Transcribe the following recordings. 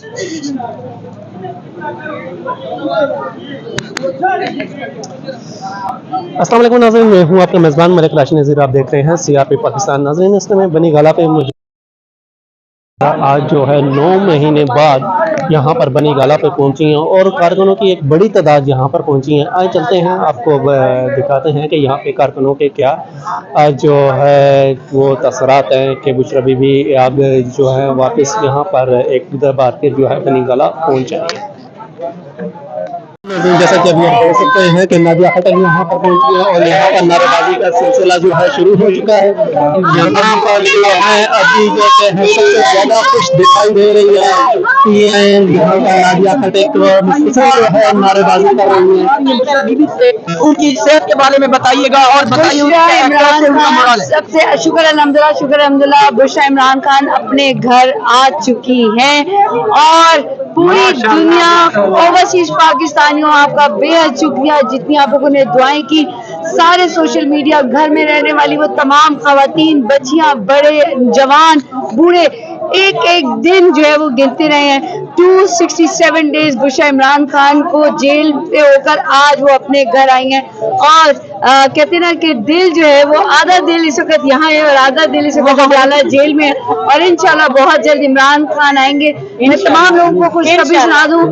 अस्सलाम वालेकुम नाज़रीन, मैं हूँ आपका मेज़बान मलिक राशिद नज़ीर। आप देख रहे हैं सीआरपी पाकिस्तान। नाज़रीन, इस समय बनी गाला पे मुझे आज जो है 9 महीने बाद यहाँ पर बनी गाला पे पहुँची हैं और कारकुनों की एक बड़ी तादाद यहाँ पर पहुँची हैं। आज चलते हैं, आपको दिखाते हैं कि यहाँ पे कारकुनों के क्या आज जो है वो तसरात हैं कि बुशरा बीबी अब जो है वापस यहाँ पर एक बार फिर जो है बनी गाला पहुँच जाएंगे। जैसा कि अभी आप देख सकते हैं कि नादिया खट्टर यहाँ पर पहुंची है और यहाँ पर नारेबाजी का सिलसिला जो है शुरू हो चुका है। यहाँ पर जो है अभी जो है सबसे ज्यादा खुश दिखाई दे रही है यहाँ पर नादिया खट्टर जो है नारेबाजी कर रही है। उनकी सेहत के बारे में बताइएगा और बताइए। सबसे शुक्र अल्हम्दुलिल्लाह बुशरा इमरान खान अपने घर आ चुकी हैं और पूरी दुनिया ओवरसीज पाकिस्तानियों आपका बेहद शुक्रिया जितनी आप लोगों ने दुआएं की। सारे सोशल मीडिया, घर में रहने वाली वो तमाम खवातीन, बच्चियां, बड़े, जवान, बूढ़े एक एक दिन जो है वो गिनते रहे हैं। 267 डेज बुशरा इमरान खान को जेल पे होकर आज वो अपने घर आई हैं और कहते ना कि दिल जो है वो आधा दिल इस वक्त यहाँ है और आधा दिल इस वक्त अदालत जेल में है और इंशाल्लाह बहुत जल्द इमरान खान आएंगे। मैं तमाम लोगों को खुशखबरी सुना दूं,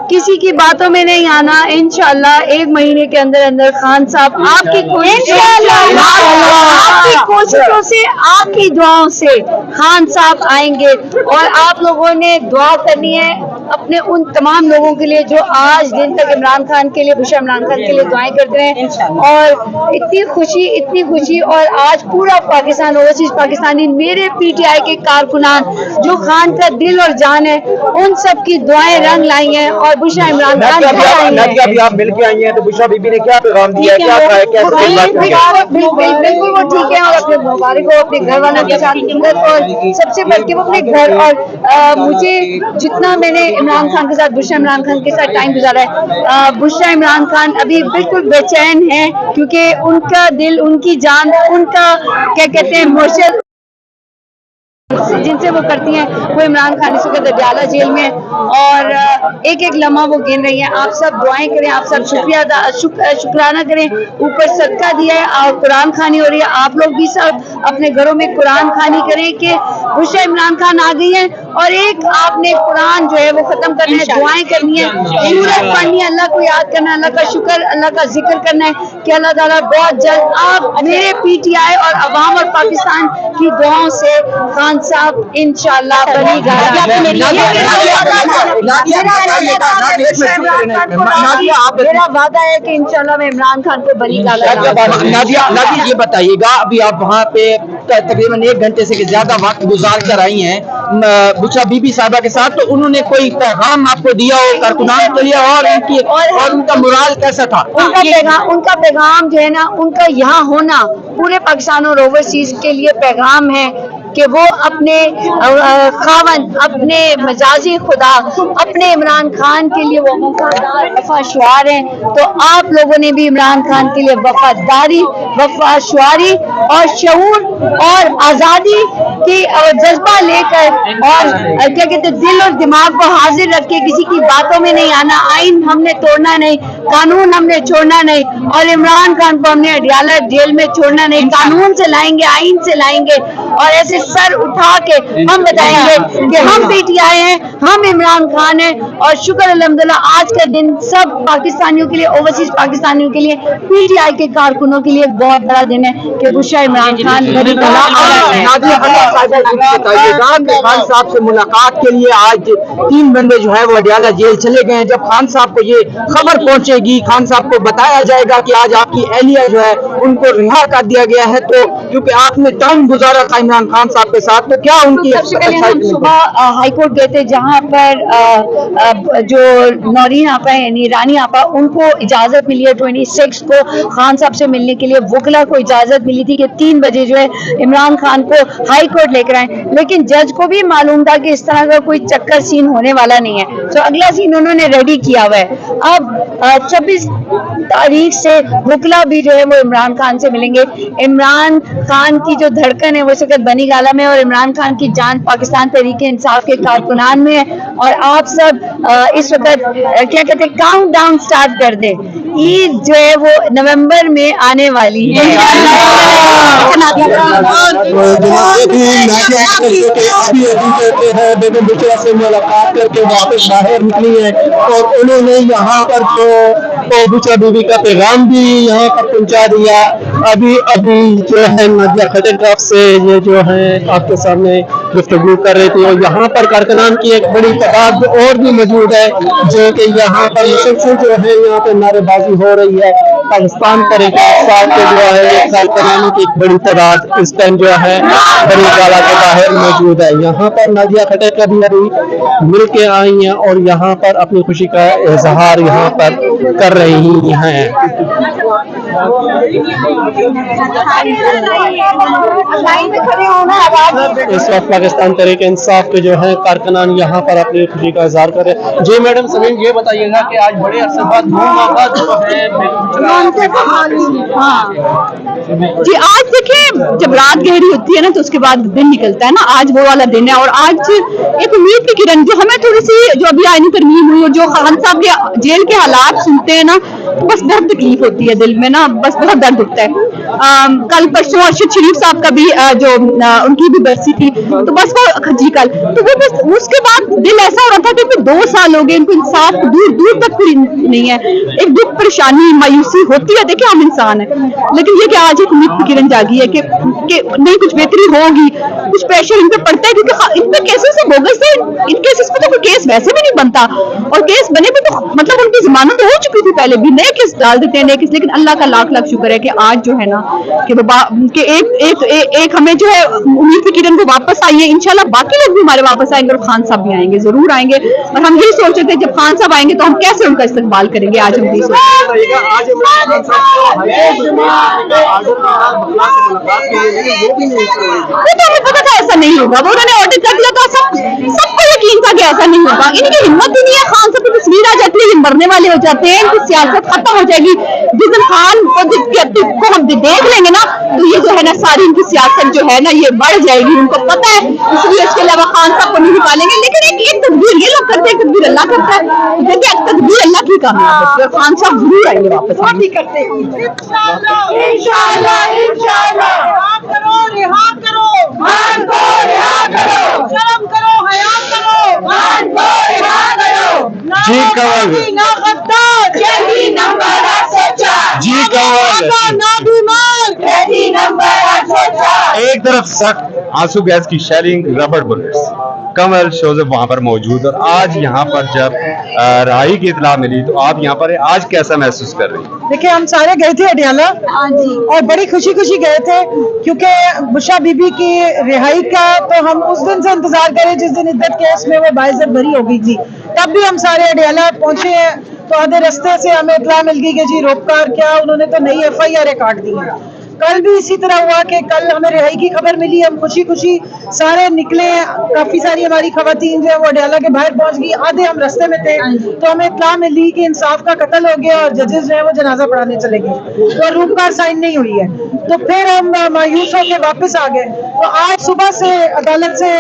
किसी की बातों में नहीं आना। इंशाल्लाह 1 महीने के अंदर अंदर खान साहब आपकी कोशिशों से, आपकी दुआओं से खान साहब आएंगे और आप लोगों ने दुआ करनी है अपने उन तमाम लोगों के लिए जो आज दिन तक इमरान खान के लिए, बुशरा इमरान खान के लिए दुआएं करते रहे। और इतनी खुशी और आज पूरा पाकिस्तान, ओवरसीज पाकिस्तानी, मेरे पीटीआई के कारकुनान जो खान का दिल और जान है, उन सब की दुआएं रंग लाई हैं और बुशरा इमरान खान अभी आप मिल के आई हैं तो बुशरा बीबी ने क्या पैगाम दिया, क्या कहा? बिल्कुल वो ठीक है और अपने मुबारक को अपने घर वालों के साथ और सबसे बढ़ के वो अपने घर और मुझे जितना मैंने इमरान खान के साथ, बुशरा इमरान खान के साथ टाइम गुजारा है, बुशरा इमरान खान अभी बिल्कुल बेचैन है क्योंकि उनका दिल, उनकी जान, उनका क्या कहते हैं मुर्शिद जिनसे वो करती हैं, वो इमरान खान इस वक्त अडयाला जेल में और एक एक लम्हा वो गिन रही हैं। आप सब दुआएं करें, आप सब शुक्राना करें, ऊपर सदका दिया है और कुरान खानी हो रही है। आप लोग भी सब अपने घरों में कुरान खानी करें कि बुशरा इमरान खान आ गई है और एक आपने कुरान जो है वो खत्म करना है, दुआएं करनी है, सूरत पढ़नी है, अल्लाह को याद करना है, अल्लाह का शुक्र, अल्लाह का जिक्र करना है कि अल्लाह ताला बहुत जल्द आप मेरे पीटीआई और अवाम और पाकिस्तान की दुआओं से खान साहब इंशाल्लाह बनेगा। मेरा वादा है कि इंशाल्लाह मैं इमरान खान को बनेगा। नादिया ये बताइएगा, अभी आप वहाँ पे तकरीबन 1 घंटे से ज्यादा वक्त गुजार कर आई हैं बुशरा बीबी साहिबा के साथ, तो उन्होंने कोई पैगाम आपको दिया हो कारकुनान के लिए और उनका मुराद कैसा था? उनका पैगाम जो है ना, उनका यहाँ होना पूरे पाकिस्तान और ओवरसीज के लिए पैगाम है कि वो अपने खावन, अपने मजाजी खुदा, अपने इमरान खान के लिए वो वफादार, वफाशुआर हैं। तो आप लोगों ने भी इमरान खान के लिए वफादारी, वफाशुआरी और शऊर और आज़ादी की जज्बा लेकर और क्या कहते हैं दिल और दिमाग को हाजिर रख के किसी की बातों में नहीं आना। आइन हमने तोड़ना नहीं, कानून हमने छोड़ना नहीं और इमरान खान को हमने अडयाला जेल में छोड़ना नहीं। कानून से लाएंगे, आइन से लाएंगे और ऐसे सर उठा के हम बताएंगे कि हम पीटीआई हैं, हम इमरान खान हैं। और शुक्र अल्हम्दुलिल्लाह आज का दिन सब पाकिस्तानियों के लिए, ओवरसीज पाकिस्तानियों के लिए, पीटीआई के कारकुनों के लिए बहुत बड़ा दिन है कि बुशरा इमरान खान खान साहब से मुलाकात के लिए आज 3 बंदे जो है वो अडयाला जेल चले गए हैं। जब खान साहब को ये खबर पहुंचेगी, खान साहब को बताया जाएगा कि आज आपकी एहलिया जो है उनको रिहा कर दिया गया है, तो क्योंकि आपने टाइम गुजारा था इमरान खान साहब के साथ, तो क्या उनकी सबसे पहले हम सुबह हाई कोर्ट गए थे जहाँ पर जो नौरीन आपा यानी रानी आपा, उनको इजाजत मिली है 26 को खान साहब से मिलने के लिए। वकला को इजाजत मिली थी कि 3 बजे जो है इमरान खान को हाई कोर्ट लेकर आए, लेकिन जज को भी मालूम था कि इस तरह का कोई चक्कर सीन होने वाला नहीं है, तो अगला सीन उन्होंने रेडी किया हुआ है। अब 26 तारीख से वकला भी जो है वो इमरान खान से मिलेंगे। इमरान खान की जो धड़कन है वो इस वक्त बनी गाला में और इमरान खान की जान पाकिस्तान तहरीक इंसाफ के कारकुनान में है। और आप सब इस वक्त क्या कहते हैं काउंट डाउन स्टार्ट कर दे। ईद जो है वो नवंबर में आने वाली है। बेगम बुशरा से मुलाकात करके वापस बाहर निकली है और उन्होंने यहाँ पर तो बुशरा बीबी का पैगाम भी यहाँ पर पहुँचा दिया। अभी जो है नादिया खटक से ये जो है आपके सामने गुफ्तगू कर रहे थे और यहाँ पर कारकुनान की एक बड़ी तादाद और भी मौजूद है जो कि यहाँ पर मुसलसल जो है यहाँ पर नारेबाजी हो रही है। पाकिस्तान पर एक साथ जो है कारकुनानों की एक बड़ी तादाद इस टाइम जो है बनी गाला के बाहर मौजूद है। यहाँ पर नादिया खटक का भी अभी मिल के आई हैं और यहाँ पर अपनी खुशी का इजहार यहाँ पर कर रही हैं। इस वक्त पाकिस्तान तहरीक इंसाफ के जो है कारकुनान यहाँ पर अपनी खुशी का इजहार कर रहे हैं। जी मैडम समीम ये बताइएगा कि आज बड़े अरसे बाद 9 माह बाद जो है जी आज देखिए जब रात गहरी होती है ना तो उसके बाद दिन निकलता है ना, आज वो वाला दिन है। और आज एक उम्मीद की किरण जो हमें थोड़ी सी जो अभी आईनी तरमीम हुई और जो खान साहब के जेल के हालात सुनते हैं ना तो बस दर्द तकलीफ होती है दिल में ना, बस बहुत दर्द उठता है। कल परसों अरशद शरीफ साहब का भी जो उनकी भी बरसी थी तो बस वो जी कल तो वो बस उसके बाद दिल ऐसा हो रहा था कि 2 साल हो गए इनको इंसाफ दूर दूर तक पूरी नहीं है। एक दुख परेशानी मायूसी होती है, देखिए हम इंसान है लेकिन ये कि आज एक उम्मीद की किरण जागी है कि नहीं कुछ बेहतरी होगी। कुछ प्रेशर इन पे पड़ता है क्योंकि इन पे केसेस से बोगस है, इन केसेस पे तो कोई केस वैसे भी नहीं बनता और केस बने भी तो मतलब उनकी जमानत हो चुकी थी पहले भी, नए केस डाल देते हैं नए केस। लेकिन अल्लाह का लाख लाख शुक्र है कि आज जो है ना कि एक हमें जो है उम्मीद की किरण को वापस आई है। इंशाल्लाह बाकी लोग भी हमारे वापस आएंगे और खान साहब भी आएंगे, जरूर आएंगे। और हम यही सोच रहे थे जब खान साहब आएंगे तो हम कैसे उनका इस्तकबाल करेंगे। आज हम यही वो तो हमें पता था ऐसा नहीं होगा, वो उन्होंने ऑर्डर कर दिया था, सबको यकीन था कि ऐसा नहीं होगा। इनकी हिम्मत ही नहीं है। खान साहब की तस्वीर आ जाती है ये मरने वाले हो जाते हैं, इनकी सियासत खत्म हो जाएगी। जिस दिन खान को हम देख लेंगे ना तो ये जो है ना सारी इनकी सियासत जो है ना ये बढ़ जाएगी, उनको पता है। इसलिए इसके अलावा खान साहब को नहीं निकालेंगे। लेकिन एक तदबीर ये लोग करते हैं, तदबीर अल्लाह करता है। तो देखिए तदबीर अल्लाह की कामयाब है और खान साहब जरूर आएंगे वापस। एक तरफ सख्त आंसू गैस की शेलिंग, रबड़ बुलेट्स, कमल शोजब वहाँ पर मौजूद। और आज यहाँ पर जब राही की इतला मिली तो आप यहाँ पर आज कैसा महसूस कर रही हैं? देखिए हम सारे गए थे अडियाला और बड़ी खुशी खुशी गए थे क्योंकि बुशरा बीबी की रिहाई का तो हम उस दिन से इंतजार करें जिस दिन इद्दत केस में वो बाइज्जत बरी हो गई थी। तब भी हम सारे अडियाला पहुंचे हैं तो आधे रास्ते से हमें इतला मिल गई कि जी रोपकार क्या उन्होंने तो नई FIR काट दी है। कल भी इसी तरह हुआ कि कल हमें रिहाई की खबर मिली, हम खुशी खुशी सारे निकले। काफी सारी हमारी खवातीन जो है वो अडियाला के बाहर पहुंच गई, आधे हम रास्ते में थे तो हमें इत्तला मिली कि इंसाफ का कत्ल हो गया और जजेस जो है वो जनाजा पढ़ाने चले गए तो रूपकार साइन नहीं हुई है। तो फिर हम मायूस होकर वापस आ गए। तो आज सुबह से अदालत से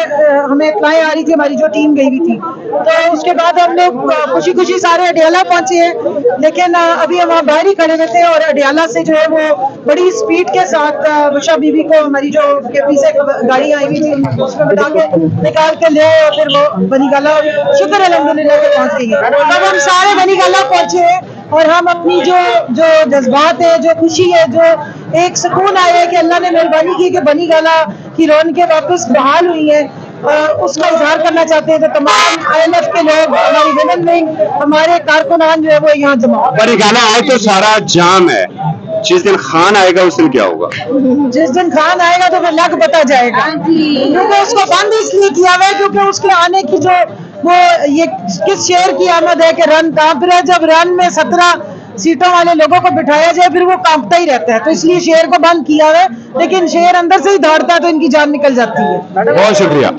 हमें इत्तलाएं आ रही थी, हमारी जो टीम गई हुई थी, तो उसके बाद हम लोग खुशी खुशी सारे अडियाला पहुंचे हैं। लेकिन अभी हम वहाँ बाहर ही खड़े हुए थे और अडियाला से जो है वो बड़ी स्पीड के साथ बुशरा बीबी को हमारी जो KP से गाड़ी आई हुई थी उसमें बता के निकाल के ले और फिर वो बनी गाला शुक्र अल्हम्दुलिल्लाह के पहुंच गई है। तब हम सारे बनी गाला पहुंचे हैं और हम अपनी जो जज्बात है, जो खुशी है, जो एक सुकून आया है कि अल्लाह ने मेहरबानी की कि बनी गाला की रौनकें वापस बहाल हुई है, उसका इजहार करना चाहते हैं। तो तमाम ILF के लोग, हमारी विमेन विंग, हमारे कारकुनान जो है वो यहाँ जमा। बनी गाला आज तो सारा जाम है, जिस दिन खान आएगा उस दिन क्या होगा? जिस दिन खान आएगा तो फिर लग पता जाएगा क्योंकि उसको बंद इसलिए किया हुआ है क्योंकि उसके आने की जो वो ये किस शेर की आमद है कि रन कांप रहा है। जब रन में 17 सीटों वाले लोगों को बिठाया जाए फिर वो कांपता ही रहता है, तो इसलिए शेर को बंद किया हुआ है। लेकिन शेर अंदर से ही दौड़ता है तो इनकी जान निकल जाती है। बहुत शुक्रिया।